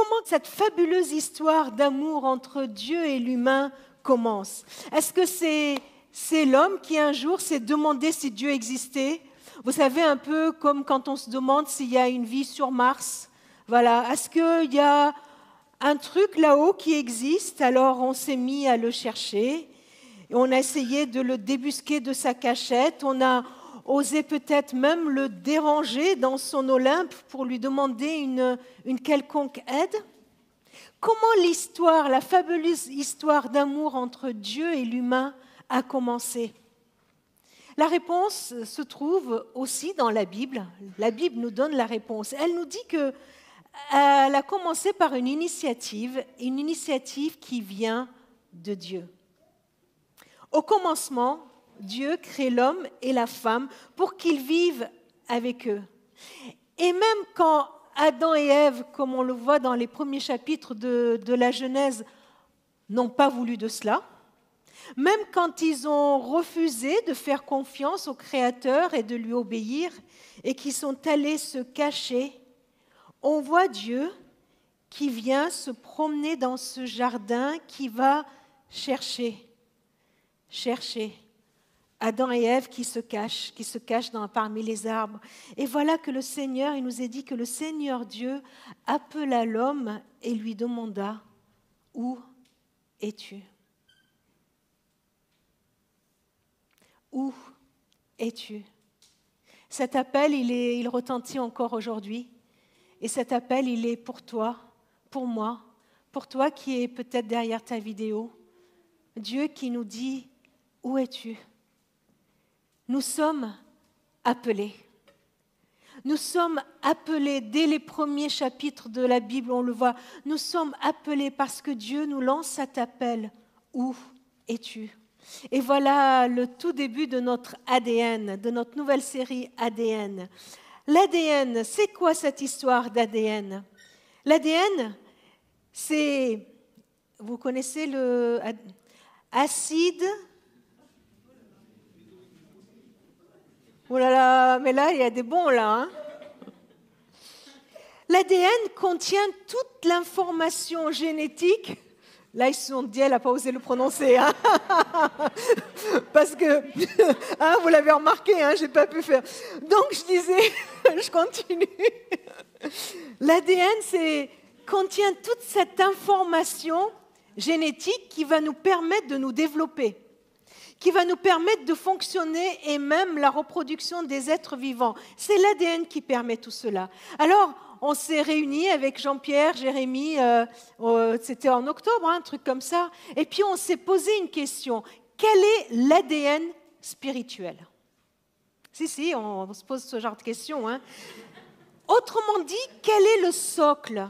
comment cette fabuleuse histoire d'amour entre Dieu et l'humain commence? Est-ce que c'est l'homme qui un jour s'est demandé si Dieu existait? Vous savez, un peu comme quand on se demande s'il y a une vie sur Mars. Voilà. Est-ce qu'il y a un truc là-haut qui existe? Alors on s'est mis à le chercher. Et on a essayé de le débusquer de sa cachette. On a osé peut-être même le déranger dans son Olympe pour lui demander une quelconque aide. Comment l'histoire, la fabuleuse histoire d'amour entre Dieu et l'humain a commencé? La réponse se trouve aussi dans la Bible. La Bible nous donne la réponse. Elle nous dit qu'elle a commencé par une initiative qui vient de Dieu. Au commencement, Dieu crée l'homme et la femme pour qu'ils vivent avec eux. Et même quand Adam et Ève, comme on le voit dans les premiers chapitres de la Genèse, n'ont pas voulu de cela, même quand ils ont refusé de faire confiance au Créateur et de lui obéir, et qu'ils sont allés se cacher, on voit Dieu qui vient se promener dans ce jardin, qui va chercher Adam et Ève qui se cachent parmi les arbres. Et voilà que le Seigneur, il nous est dit que le Seigneur Dieu appela l'homme et lui demanda, « Où es-tu ? Où es-tu » Cet appel, il retentit encore aujourd'hui. Et cet appel, il est pour toi, pour moi, pour toi qui es peut-être derrière ta vidéo. Dieu qui nous dit, « Où es-tu » Nous sommes appelés. Nous sommes appelés, dès les premiers chapitres de la Bible, on le voit, nous sommes appelés parce que Dieu nous lance cet appel. Où es-tu? Et voilà le tout début de notre ADN, de notre nouvelle série ADN. L'ADN, c'est quoi cette histoire d'ADN? L'ADN, c'est, vous connaissez le acide. Oh là là, mais là, il y a des bons là. Hein. L'ADN contient toute l'information génétique. Là, ils se sont dit, elle n'a pas osé le prononcer. Hein. Parce que, hein, vous l'avez remarqué, hein, je n'ai pas pu faire. Donc, je disais, je continue. L'ADN contient toute cette information génétique qui va nous permettre de nous développer, qui va nous permettre de fonctionner et même la reproduction des êtres vivants. C'est l'ADN qui permet tout cela. Alors, on s'est réunis avec Jean-Pierre, Jérémy, c'était en octobre, hein, un truc comme ça, et puis on s'est posé une question. Quel est l'ADN spirituel? Si, on se pose ce genre de questions. Hein. Autrement dit, quel est le socle?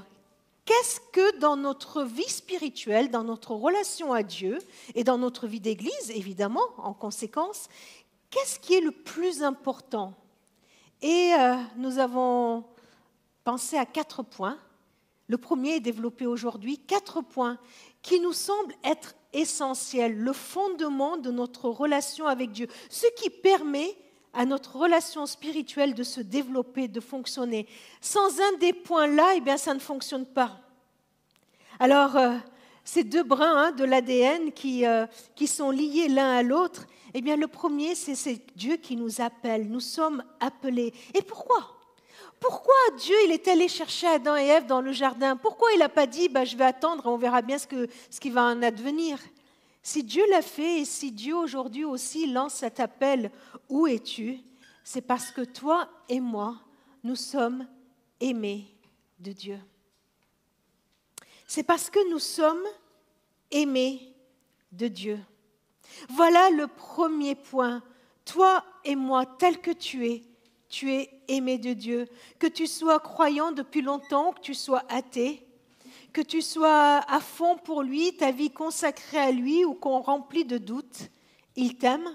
Qu'est-ce que dans notre vie spirituelle, dans notre relation à Dieu et dans notre vie d'église, évidemment, en conséquence, qu'est-ce qui est le plus important? Et nous avons pensé à 4 points. Le premier est développé aujourd'hui, 4 points qui nous semblent être essentiels, le fondement de notre relation avec Dieu, ce qui permet à notre relation spirituelle de se développer, de fonctionner. Sans un des points-là, eh bien, ça ne fonctionne pas. Alors, ces 2 brins hein, de l'ADN qui sont liés l'un à l'autre, eh bien, le premier, c'est Dieu qui nous appelle. Nous sommes appelés. Et pourquoi? Pourquoi Dieu il est allé chercher Adam et Ève dans le jardin? Pourquoi il n'a pas dit je vais attendre et on verra bien ce qui va en advenir? Si Dieu l'a fait et si Dieu aujourd'hui aussi lance cet appel « Où es-tu » c'est parce que toi et moi, nous sommes aimés de Dieu. C'est parce que nous sommes aimés de Dieu. Voilà le premier point. Toi et moi, tel que tu es aimé de Dieu. Que tu sois croyant depuis longtemps, que tu sois athée, que tu sois à fond pour lui, ta vie consacrée à lui ou qu'on remplit de doutes, il t'aime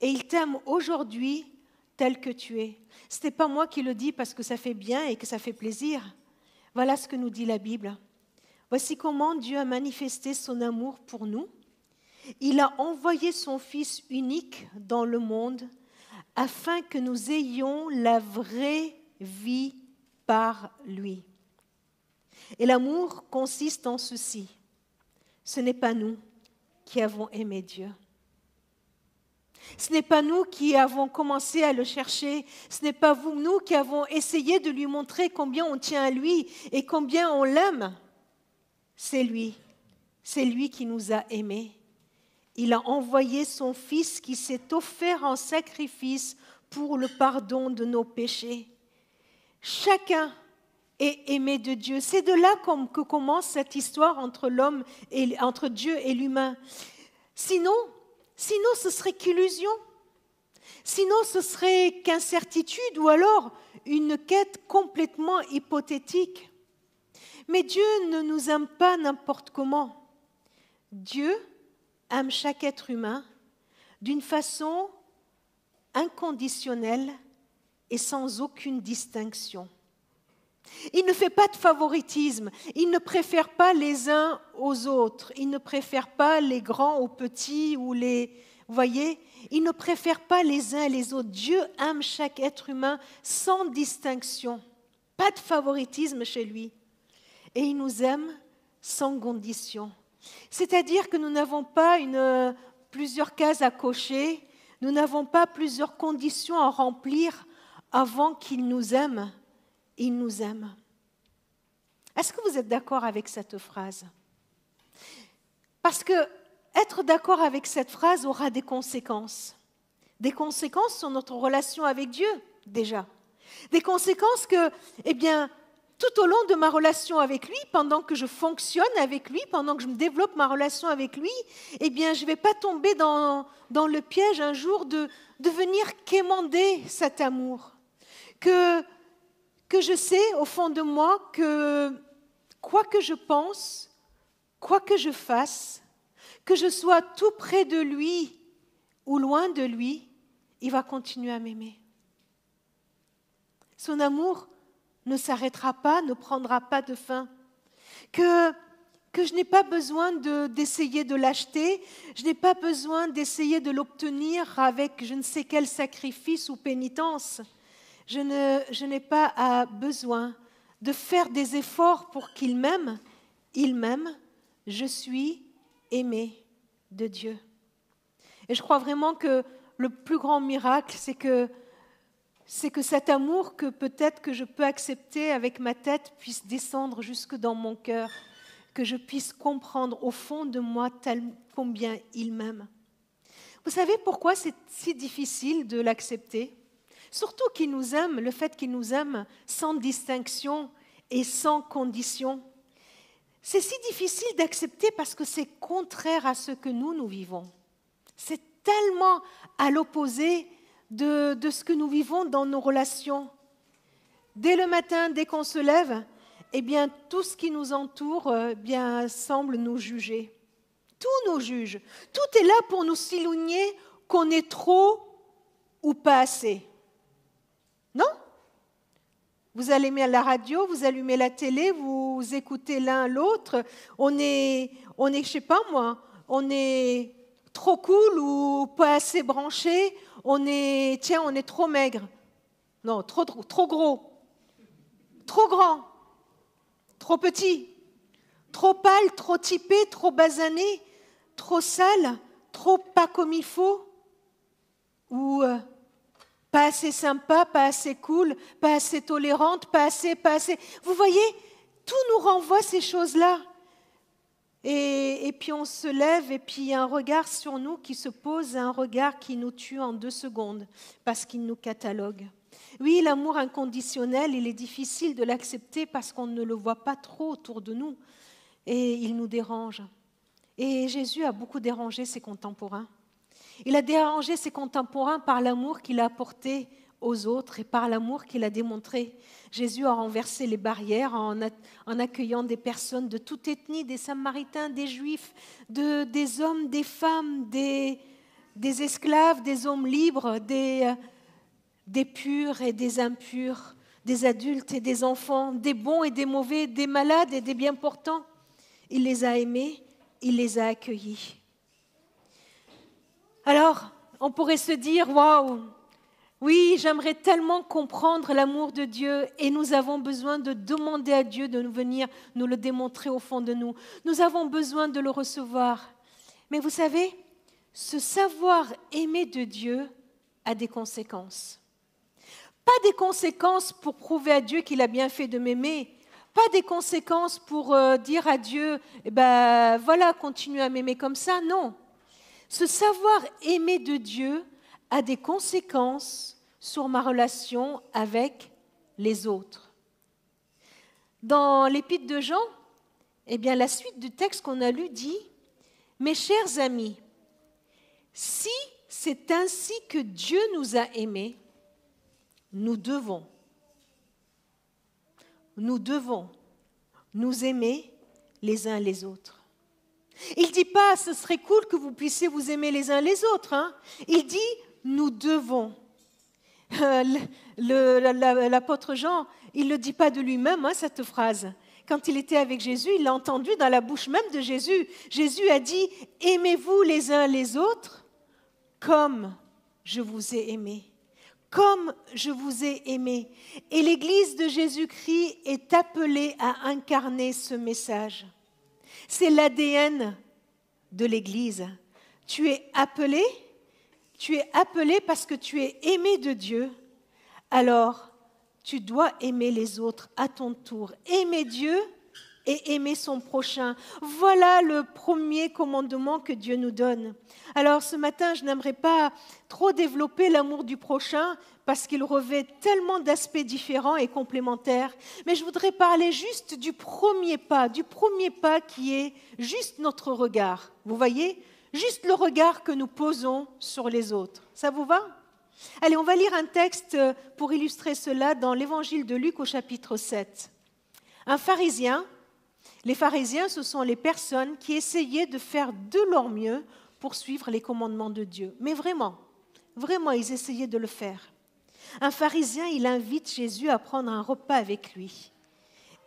et il t'aime aujourd'hui tel que tu es. Ce n'est pas moi qui le dis parce que ça fait bien et que ça fait plaisir. Voilà ce que nous dit la Bible. Voici comment Dieu a manifesté son amour pour nous. Il a envoyé son Fils unique dans le monde afin que nous ayons la vraie vie par lui. Et l'amour consiste en ceci. Ce n'est pas nous qui avons aimé Dieu. Ce n'est pas nous qui avons commencé à le chercher. Ce n'est pas nous qui avons essayé de lui montrer combien on tient à lui et combien on l'aime. C'est lui. C'est lui qui nous a aimés. Il a envoyé son Fils qui s'est offert en sacrifice pour le pardon de nos péchés. Chacun est aimé de Dieu. C'est de là que commence cette histoire entre Dieu et l'humain. Sinon, ce serait qu'illusion. Sinon, ce serait qu'incertitude ou alors une quête complètement hypothétique. Mais Dieu ne nous aime pas n'importe comment. Dieu aime chaque être humain d'une façon inconditionnelle et sans aucune distinction. Il ne fait pas de favoritisme, il ne préfère pas les uns aux autres, il ne préfère pas les grands aux petits ou vous voyez, il ne préfère pas les uns et les autres. Dieu aime chaque être humain sans distinction, pas de favoritisme chez lui. Et il nous aime sans condition. C'est-à-dire que nous n'avons pas plusieurs cases à cocher, nous n'avons pas plusieurs conditions à remplir avant qu'il nous aime. Il nous aime. Est-ce que vous êtes d'accord avec cette phrase? Parce que être d'accord avec cette phrase aura des conséquences. Des conséquences sur notre relation avec Dieu, déjà. Des conséquences que, tout au long de ma relation avec lui, pendant que je fonctionne avec lui, pendant que je me développe ma relation avec lui, je ne vais pas tomber dans le piège un jour de venir quémander cet amour. Que je sais au fond de moi que quoi que je pense, quoi que je fasse, que je sois tout près de lui ou loin de lui, il va continuer à m'aimer. Son amour ne s'arrêtera pas, ne prendra pas de fin. Que je n'ai pas besoin d'essayer de l'acheter, je n'ai pas besoin d'essayer de l'obtenir avec je ne sais quel sacrifice ou pénitence. Je n'ai pas besoin de faire des efforts pour qu'il m'aime. Il m'aime. Je suis aimé de Dieu. Et je crois vraiment que le plus grand miracle, c'est que cet amour que peut-être que je peux accepter avec ma tête puisse descendre jusque dans mon cœur, que je puisse comprendre au fond de moi combien il m'aime. Vous savez pourquoi c'est si difficile de l'accepter ? Surtout qu'il nous aime, le fait qu'il nous aime sans distinction et sans condition. C'est si difficile d'accepter parce que c'est contraire à ce que nous vivons. C'est tellement à l'opposé de ce que nous vivons dans nos relations. Dès le matin, dès qu'on se lève, tout ce qui nous entoure semble nous juger. Tout nous juge. Tout est là pour nous souligner qu'on est trop ou pas assez. Non? Vous allumez la radio, vous allumez la télé, vous écoutez l'un l'autre. On est, je sais pas moi, on est trop cool ou pas assez branché. On est trop maigre. Non, trop gros, trop grand, trop petit, trop pâle, trop typé, trop basané, trop sale, trop pas comme il faut, ou pas assez sympa, pas assez cool, pas assez tolérante, pas assez. Vous voyez, tout nous renvoie ces choses-là. Et puis on se lève et puis il y a un regard sur nous qui se pose, un regard qui nous tue en 2 secondes parce qu'il nous catalogue. Oui, l'amour inconditionnel, il est difficile de l'accepter parce qu'on ne le voit pas trop autour de nous et il nous dérange. Et Jésus a beaucoup dérangé ses contemporains. Il a dérangé ses contemporains par l'amour qu'il a apporté aux autres et par l'amour qu'il a démontré. Jésus a renversé les barrières en accueillant des personnes de toute ethnie, des Samaritains, des Juifs, des hommes, des femmes, des esclaves, des hommes libres, des purs et des impurs, des adultes et des enfants, des bons et des mauvais, des malades et des bien portants. Il les a aimés, il les a accueillis. Alors, on pourrait se dire, waouh, Oui, j'aimerais tellement comprendre l'amour de Dieu et nous avons besoin de demander à Dieu de venir nous le démontrer au fond de nous. Nous avons besoin de le recevoir. Mais vous savez, ce savoir aimer de Dieu a des conséquences. Pas des conséquences pour prouver à Dieu qu'il a bien fait de m'aimer, pas des conséquences pour dire à Dieu, eh ben, voilà, continue à m'aimer comme ça, non. Ce savoir aimer de Dieu a des conséquences sur ma relation avec les autres. Dans l'épître de Jean, eh bien, la suite du texte qu'on a lu dit « Mes chers amis, si c'est ainsi que Dieu nous a aimés, nous devons nous aimer les uns les autres. » Il ne dit pas « ce serait cool que vous puissiez vous aimer les uns les autres ». Il dit « nous devons ». L'apôtre Jean, il ne le dit pas de lui-même, cette phrase. Quand il était avec Jésus, il l'a entendu dans la bouche même de Jésus. Jésus a dit « aimez-vous les uns les autres comme je vous ai aimé ». Comme je vous ai aimé. Et l'Église de Jésus-Christ est appelée à incarner ce message. C'est l'ADN de l'Église. Tu es appelé parce que tu es aimé de Dieu. Alors, tu dois aimer les autres à ton tour. Aimer Dieu et aimer son prochain. Voilà le premier commandement que Dieu nous donne. Alors ce matin, je n'aimerais pas trop développer l'amour du prochain parce qu'il revêt tellement d'aspects différents et complémentaires, mais je voudrais parler juste du premier pas qui est juste notre regard. Vous voyez ? Juste le regard que nous posons sur les autres. Ça vous va ? Allez, on va lire un texte pour illustrer cela dans l'Évangile de Luc au chapitre 7. Un pharisien. Les pharisiens, ce sont les personnes qui essayaient de faire de leur mieux pour suivre les commandements de Dieu. Mais vraiment, ils essayaient de le faire. Un pharisien, il invite Jésus à prendre un repas avec lui.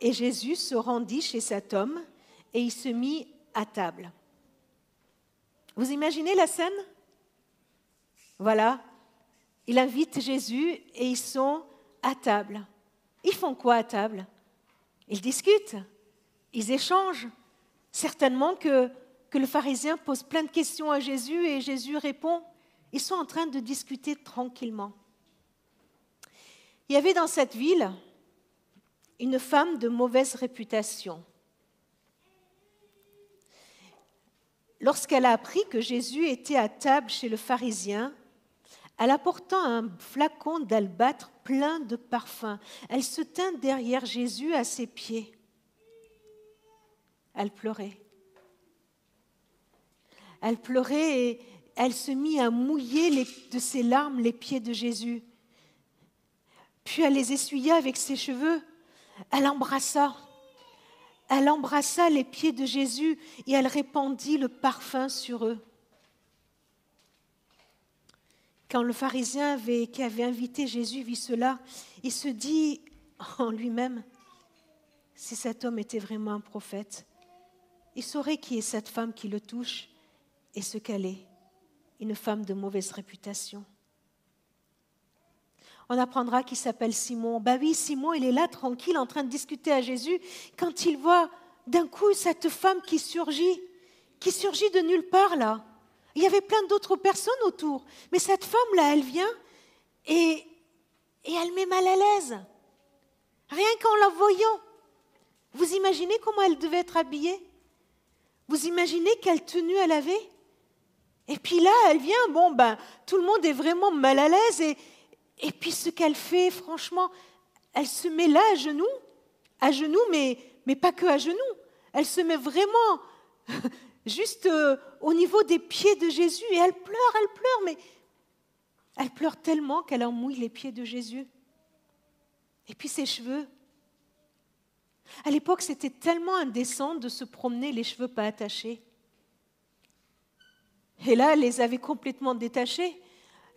Et Jésus se rendit chez cet homme et il se mit à table. Vous imaginez la scène ? Voilà, il invite Jésus et ils sont à table. Ils font quoi à table ? Ils discutent. Ils échangent. Certainement que le pharisien pose plein de questions à Jésus et Jésus répond. Ils sont en train de discuter tranquillement. Il y avait dans cette ville une femme de mauvaise réputation. Lorsqu'elle a appris que Jésus était à table chez le pharisien, elle apportant un flacon d'albâtre plein de parfums, elle se tint derrière Jésus à ses pieds. Elle pleurait. Elle pleurait et elle se mit à mouiller de ses larmes les pieds de Jésus. Puis elle les essuya avec ses cheveux. Elle embrassa les pieds de Jésus et elle répandit le parfum sur eux. Quand le pharisien qui avait invité Jésus vit cela, il se dit en lui-même, si cet homme était vraiment un prophète, il saurait qui est cette femme qui le touche et ce qu'elle est, une femme de mauvaise réputation. On apprendra qu'il s'appelle Simon. Ben oui, Simon, il est là tranquille en train de discuter à Jésus quand il voit d'un coup cette femme qui surgit de nulle part là. Il y avait plein d'autres personnes autour, mais cette femme-là, elle vient et elle met mal à l'aise. Rien qu'en la voyant. Vous imaginez comment elle devait être habillée ? Vous imaginez quelle tenue elle avait ? Et puis là, elle vient, tout le monde est vraiment mal à l'aise et puis ce qu'elle fait, franchement, elle se met là à genoux, mais pas que à genoux. Elle se met vraiment juste au niveau des pieds de Jésus et elle pleure, mais elle pleure tellement qu'elle en mouille les pieds de Jésus. Et puis ses cheveux. À l'époque, c'était tellement indécent de se promener les cheveux pas attachés. Et là, elle les avait complètement détachés.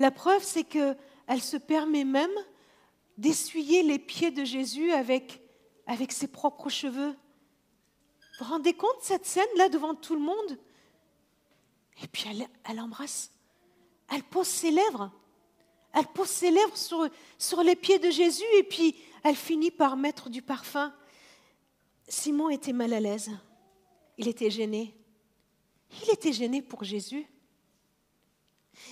La preuve, c'est qu'elle se permet même d'essuyer les pieds de Jésus avec ses propres cheveux. Vous vous rendez compte cette scène-là devant tout le monde ? Et puis elle embrasse. Elle pose ses lèvres. Elle pose ses lèvres sur les pieds de Jésus et puis elle finit par mettre du parfum. Simon était mal à l'aise. Il était gêné. Il était gêné pour Jésus.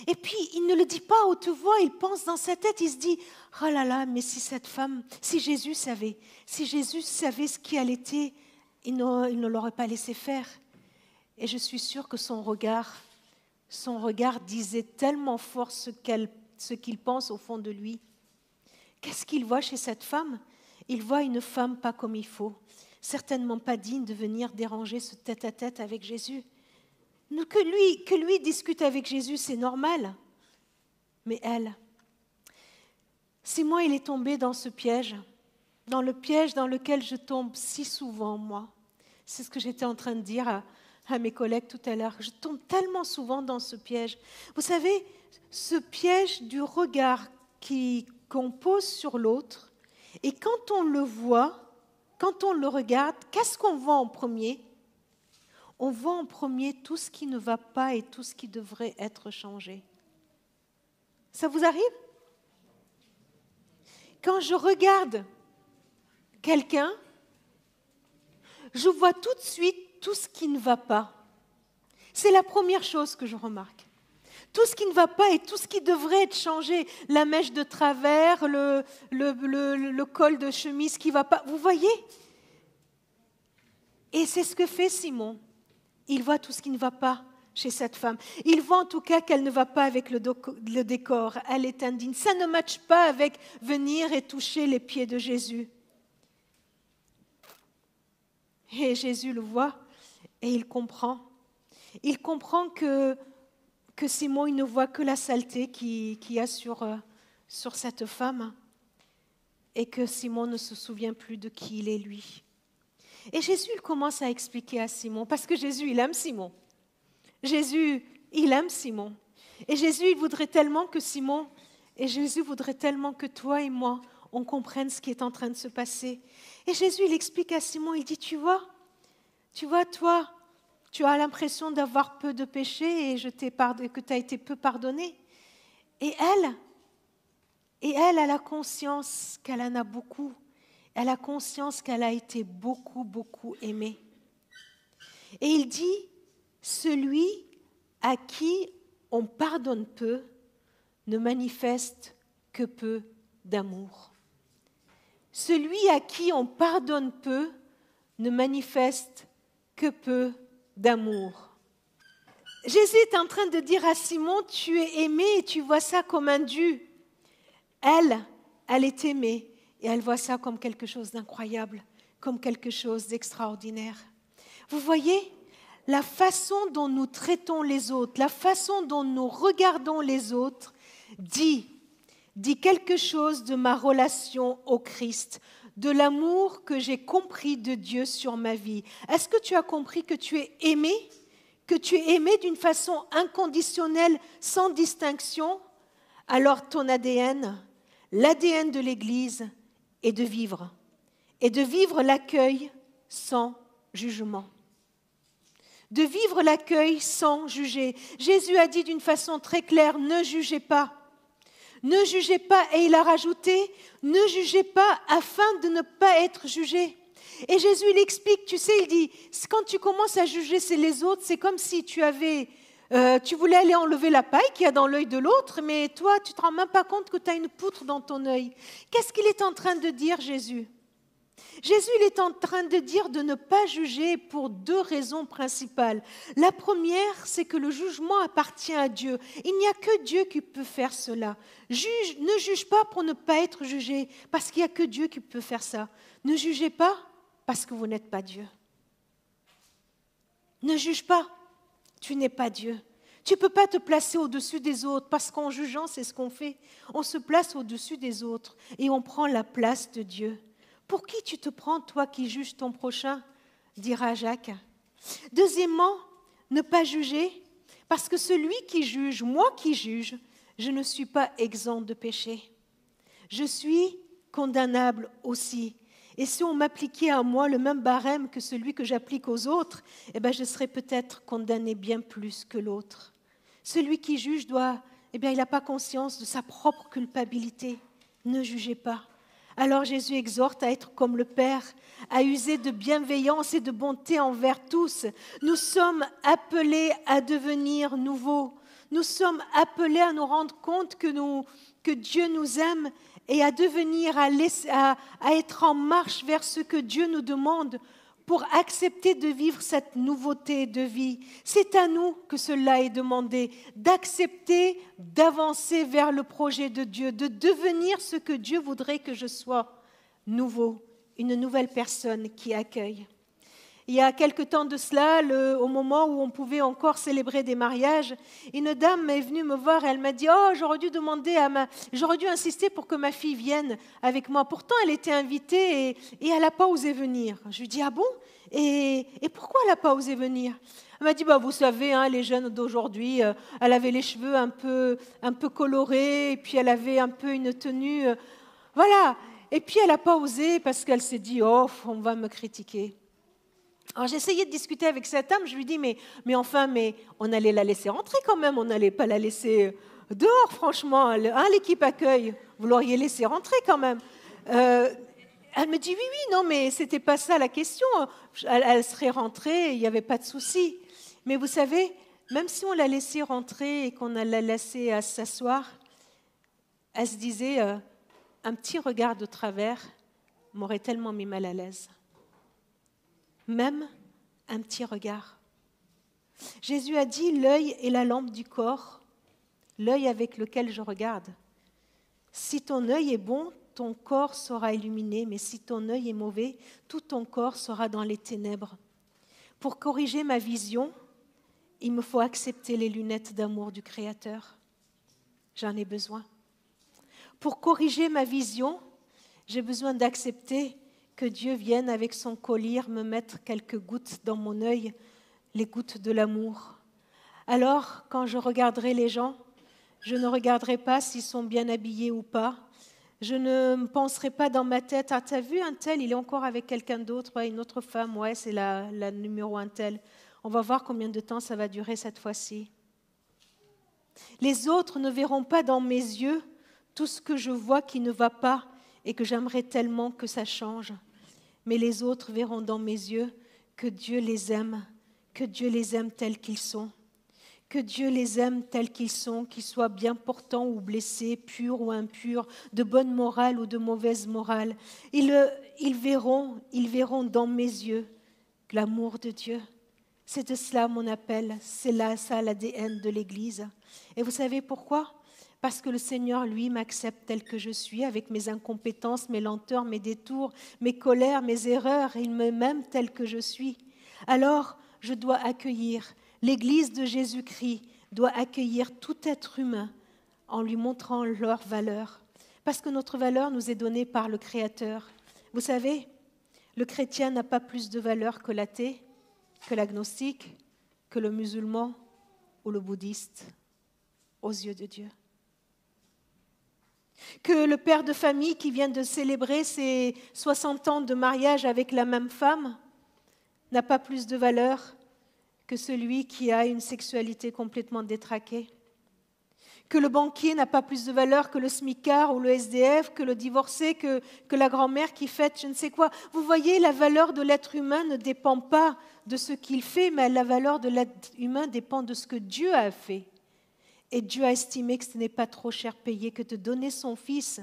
Et puis, il ne le dit pas à haute voix, il pense dans sa tête, il se dit « Oh là là, mais si cette femme, si Jésus savait ce qui allait être, il ne l'aurait pas laissé faire. » Et je suis sûre que son regard disait tellement fort ce qu'il pense au fond de lui. Qu'est-ce qu'il voit chez cette femme? Il voit une femme pas comme il faut, certainement pas digne de venir déranger ce tête-à-tête avec Jésus. Que lui discute avec Jésus, c'est normal. Mais elle, Simon, il est tombé dans ce piège, dans le piège dans lequel je tombe si souvent, moi. C'est ce que j'étais en train de dire à mes collègues tout à l'heure. Je tombe tellement souvent dans ce piège. Vous savez, ce piège du regard qu'on pose sur l'autre, et quand on le voit, quand on le regarde, qu'est-ce qu'on voit en premier? On voit en premier tout ce qui ne va pas et tout ce qui devrait être changé. Ça vous arrive? Quand je regarde quelqu'un, je vois tout de suite tout ce qui ne va pas. C'est la première chose que je remarque. Tout ce qui ne va pas et tout ce qui devrait être changé. La mèche de travers, le col de chemise qui ne va pas. Vous voyez? Et c'est ce que fait Simon. Il voit tout ce qui ne va pas chez cette femme. Il voit en tout cas qu'elle ne va pas avec le décor. Elle est indigne. Ça ne matche pas avec venir et toucher les pieds de Jésus. Et Jésus le voit et il comprend. Il comprend que Simon, il ne voit que la saleté qu'il y a sur cette femme et que Simon ne se souvient plus de qui il est lui. Et Jésus, il commence à expliquer à Simon, parce que Jésus, il aime Simon. Jésus, il aime Simon. Et Jésus, il voudrait tellement que Simon, et Jésus voudrait tellement que toi et moi, on comprenne ce qui est en train de se passer. Et Jésus, il explique à Simon, il dit, tu vois, toi, tu as l'impression d'avoir peu de péché et que tu as été peu pardonné. Et elle a conscience qu'elle en a beaucoup. Elle a conscience qu'elle a été beaucoup, beaucoup aimée. Et il dit, celui à qui on pardonne peu ne manifeste que peu d'amour. Celui à qui on pardonne peu ne manifeste que peu d'amour. Jésus est en train de dire à Simon, tu es aimé et tu vois ça comme un dû. Elle est aimée. Et elle voit ça comme quelque chose d'incroyable, comme quelque chose d'extraordinaire. Vous voyez, la façon dont nous traitons les autres, la façon dont nous regardons les autres, dit quelque chose de ma relation au Christ, de l'amour que j'ai compris de Dieu sur ma vie. Est-ce que tu as compris que tu es aimé? Que tu es aimé d'une façon inconditionnelle, sans distinction? Alors ton ADN, l'ADN de l'Église, et de vivre l'accueil sans jugement. De vivre l'accueil sans juger. Jésus a dit d'une façon très claire, ne jugez pas. Ne jugez pas, et il a rajouté, ne jugez pas afin de ne pas être jugé. Et Jésus, il explique, tu sais, il dit, quand tu commences à juger les autres, c'est comme si tu voulais aller enlever la paille qu'il y a dans l'œil de l'autre, mais toi, tu ne te rends même pas compte que tu as une poutre dans ton œil. Qu'est-ce qu'il est en train de dire, Jésus? Jésus, il est en train de dire de ne pas juger pour deux raisons principales. La première, c'est que le jugement appartient à Dieu. Il n'y a que Dieu qui peut faire cela. Ne juge pas pour ne pas être jugé, parce qu'il n'y a que Dieu qui peut faire ça. Ne jugez pas parce que vous n'êtes pas Dieu. Ne juge pas. Tu n'es pas Dieu. Tu ne peux pas te placer au-dessus des autres parce qu'en jugeant, c'est ce qu'on fait. On se place au-dessus des autres et on prend la place de Dieu. Pour qui tu te prends, toi qui juges ton prochain, dira Jacques. Deuxièmement, ne pas juger parce que celui qui juge, moi qui juge, je ne suis pas exempt de péché. Je suis condamnable aussi. Et si on m'appliquait à moi le même barème que celui que j'applique aux autres, je serais peut-être condamné bien plus que l'autre. Celui qui juge doit eh bien, il n'a pas conscience de sa propre culpabilité. Ne jugez pas. Alors Jésus exhorte à être comme le Père, à user de bienveillance et de bonté envers tous. Nous sommes appelés à devenir nouveaux. Nous sommes appelés à nous rendre compte que Dieu nous aime et à devenir, à être en marche vers ce que Dieu nous demande pour accepter de vivre cette nouveauté de vie. C'est à nous que cela est demandé, d'accepter, d'avancer vers le projet de Dieu, de devenir ce que Dieu voudrait que je sois, nouveau, une nouvelle personne qui accueille. Il y a quelque temps de cela, au moment où on pouvait encore célébrer des mariages, une dame est venue me voir et elle m'a dit « Oh, j'aurais dû insister pour que ma fille vienne avec moi. Pourtant, elle était invitée et elle n'a pas osé venir. » Je lui dis « Ah bon ? Et pourquoi elle n'a pas osé venir ?» Elle m'a dit bah, « Vous savez, hein, les jeunes d'aujourd'hui, elle avait les cheveux un peu colorés et puis elle avait un peu une tenue... voilà. Et puis elle n'a pas osé parce qu'elle s'est dit « Oh, on va me critiquer. » Alors j'ai essayé de discuter avec cette dame, je lui dis mais on allait la laisser rentrer quand même, on n'allait pas la laisser dehors franchement, hein, l'équipe accueil, vous l'auriez laissée rentrer quand même. Elle me dit oui, non mais c'était pas ça la question, elle serait rentrée, il n'y avait pas de souci. Mais vous savez, même si on l'a laissée rentrer et qu'on l'a laissée s'asseoir, elle se disait un petit regard de travers m'aurait tellement mis mal à l'aise. Même un petit regard. Jésus a dit, l'œil est la lampe du corps, l'œil avec lequel je regarde. Si ton œil est bon, ton corps sera illuminé, mais si ton œil est mauvais, tout ton corps sera dans les ténèbres. Pour corriger ma vision, il me faut accepter les lunettes d'amour du Créateur. J'en ai besoin. Pour corriger ma vision, j'ai besoin d'accepter que Dieu vienne avec son collier me mettre quelques gouttes dans mon œil, les gouttes de l'amour. Alors, quand je regarderai les gens, je ne regarderai pas s'ils sont bien habillés ou pas. Je ne penserai pas dans ma tête, ah, t'as vu un tel, il est encore avec quelqu'un d'autre, ouais, une autre femme, ouais, c'est la numéro un tel. On va voir combien de temps ça va durer cette fois-ci. Les autres ne verront pas dans mes yeux tout ce que je vois qui ne va pas et que j'aimerais tellement que ça change. Mais les autres verront dans mes yeux que Dieu les aime tels qu'ils sont, que Dieu les aime tels qu'ils sont, qu'ils soient bien portants ou blessés, purs ou impurs, de bonne morale ou de mauvaise morale. Ils verront dans mes yeux l'amour de Dieu. C'est de cela mon appel, c'est là ça l'ADN de l'Église. Et vous savez pourquoi ? Parce que le Seigneur, lui, m'accepte tel que je suis, avec mes incompétences, mes lenteurs, mes détours, mes colères, mes erreurs. Il m'aime tel que je suis. Alors, je dois accueillir. L'Église de Jésus-Christ doit accueillir tout être humain en lui montrant leur valeur. Parce que notre valeur nous est donnée par le Créateur. Vous savez, le chrétien n'a pas plus de valeur que l'athée, que l'agnostique, que le musulman ou le bouddhiste, aux yeux de Dieu. Que le père de famille qui vient de célébrer ses 60 ans de mariage avec la même femme n'a pas plus de valeur que celui qui a une sexualité complètement détraquée. Que le banquier n'a pas plus de valeur que le smicard ou le SDF, que le divorcé, que la grand-mère qui fête je ne sais quoi. Vous voyez, la valeur de l'être humain ne dépend pas de ce qu'il fait, mais la valeur de l'être humain dépend de ce que Dieu a fait. Et Dieu a estimé que ce n'est pas trop cher payé que de donner son Fils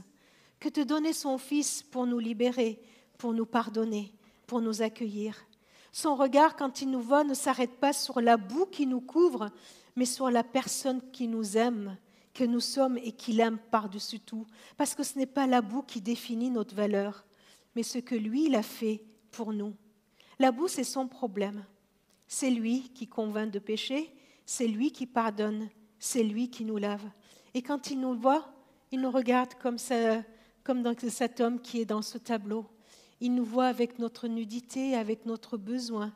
pour nous libérer, pour nous pardonner, pour nous accueillir. Son regard, quand il nous voit, ne s'arrête pas sur la boue qui nous couvre, mais sur la personne qui nous aime, que nous sommes et qu'il aime par-dessus tout. Parce que ce n'est pas la boue qui définit notre valeur, mais ce que lui, il a fait pour nous. La boue, c'est son problème. C'est lui qui convainc de péché, c'est lui qui pardonne, c'est lui qui nous lave. Et quand il nous voit, il nous regarde comme dans cet homme qui est dans ce tableau. Il nous voit avec notre nudité, avec notre besoin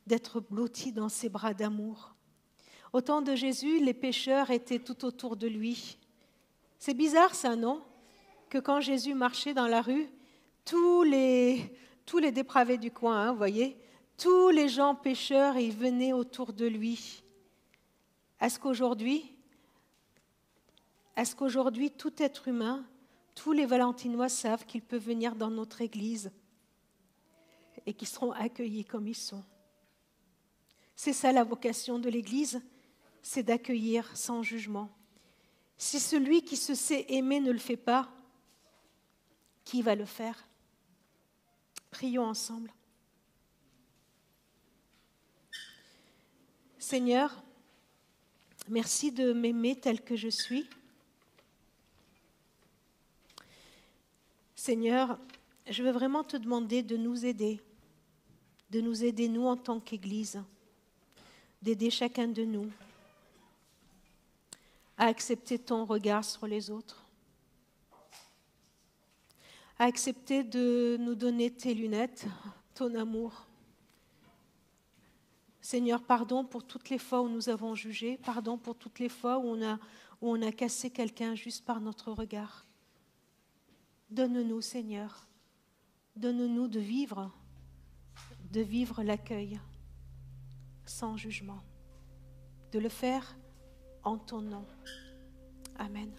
d'être blottis dans ses bras d'amour. Au temps de Jésus, les pécheurs étaient tout autour de lui. C'est bizarre ça, non ? Que quand Jésus marchait dans la rue, tous les dépravés du coin, vous voyez, tous les gens pécheurs, ils venaient autour de lui. Est-ce qu'aujourd'hui, Est-ce qu'aujourd'hui, tout être humain, tous les Valentinois savent qu'ils peuvent venir dans notre Église et qu'ils seront accueillis comme ils sont? C'est ça la vocation de l'Église, c'est d'accueillir sans jugement. Si celui qui se sait aimer ne le fait pas, qui va le faire? Prions ensemble. Seigneur, merci de m'aimer tel que je suis. Seigneur, je veux vraiment te demander de nous aider nous en tant qu'Église, d'aider chacun de nous à accepter ton regard sur les autres, à accepter de nous donner tes lunettes, ton amour. Seigneur, pardon pour toutes les fois où nous avons jugé, pardon pour toutes les fois où on a cassé quelqu'un juste par notre regard. Donne-nous, Seigneur, donne-nous de vivre l'accueil sans jugement, de le faire en ton nom. Amen.